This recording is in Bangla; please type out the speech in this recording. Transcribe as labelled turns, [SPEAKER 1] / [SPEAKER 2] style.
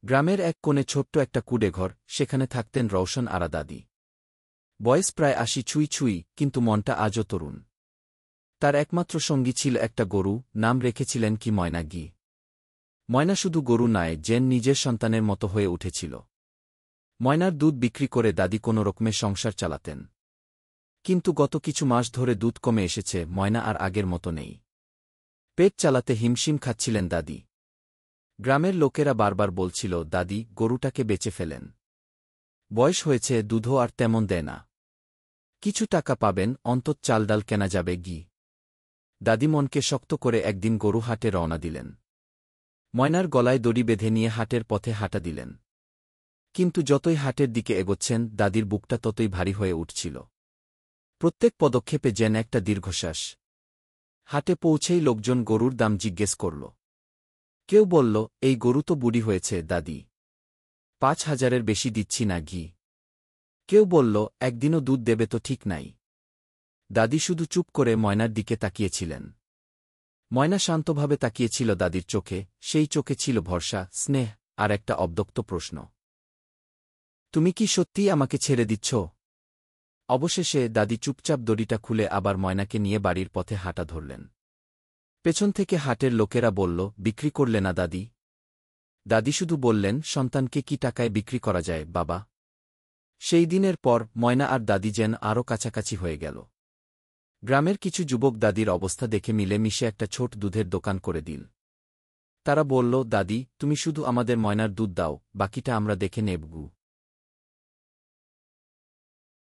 [SPEAKER 1] গ্রামের এক কোণে ছোট্ট একটা কুঁড়েঘর, সেখানে থাকতেন রওশন আরা দাদি। বয়স প্রায় ৮০ ছুঁই ছুঁই, কিন্তু মনটা আজও তরুণ। তার একমাত্র সঙ্গী ছিল একটা গরু, নাম রেখেছিলেন কি ময়না গি। ময়না শুধু গরু নয়, যেন নিজের সন্তানের মতো হয়ে উঠেছিল। ময়নার দুধ বিক্রি করে দাদি কোনোরকমে সংসার চালাতেন। কিন্তু গত কিছু মাস ধরে দুধ কমে এসেছে, ময়না আর আগের মতো নেই। পেট চালাতে হিমশিম খাচ্ছিলেন দাদি। গ্রামের লোকেরা বারবার বলছিল, দাদি, গরুটাকে বেচে ফেলেন। বয়স হয়েছে, দুধও আর তেমন দেয় না। কিছু টাকা পাবেন, অন্তত চাল ডাল কেনা যাবে ঘি। দাদি মনকে শক্ত করে একদিন গরু হাটে রওনা দিলেন। ময়নার গলায় দড়ি বেঁধে নিয়ে হাটের পথে হাঁটা দিলেন। কিন্তু যতই হাটের দিকে এগোচ্ছেন, দাদির বুকটা ততই ভারী হয়ে উঠছিল। প্রত্যেক পদক্ষেপে যেন একটা দীর্ঘশ্বাস। হাটে পৌঁছেই লোকজন গরুর দাম জিজ্ঞেস করল। কেউ বলল, এই গরু তো বুড়ি হয়েছে দাদি, ৫,০০০-এর বেশি দিচ্ছি না ঘি। কেউ বলল, একদিনও দুধ দেবে তো ঠিক নাই। দাদি শুধু চুপ করে ময়নার দিকে তাকিয়েছিলেন। ময়না শান্তভাবে তাকিয়েছিল দাদির চোখে, সেই চোখে ছিল ভরসা, স্নেহ আর একটা অব্যক্ত প্রশ্ন। তুমি কি সত্যিই আমাকে ছেড়ে দিচ্ছ? অবশেষে দাদি চুপচাপ দড়িটা খুলে আবার ময়নাকে নিয়ে বাড়ির পথে হাঁটা ধরলেন। পেছন থেকে হাটের লোকেরা বলল, বিক্রি করলে না দাদি? দাদি শুধু বললেন, সন্তানকে কি টাকায় বিক্রি করা যায় বাবা? সেই দিনের পর ময়না আর দাদি যেন আরও কাছাকাছি হয়ে গেল। গ্রামের কিছু যুবক দাদির অবস্থা দেখে মিলে মিশে একটা ছোট দুধের দোকান করে দিল। তারা বলল, দাদি, তুমি শুধু আমাদের ময়নার দুধ দাও, বাকিটা আমরা দেখে নেবগু।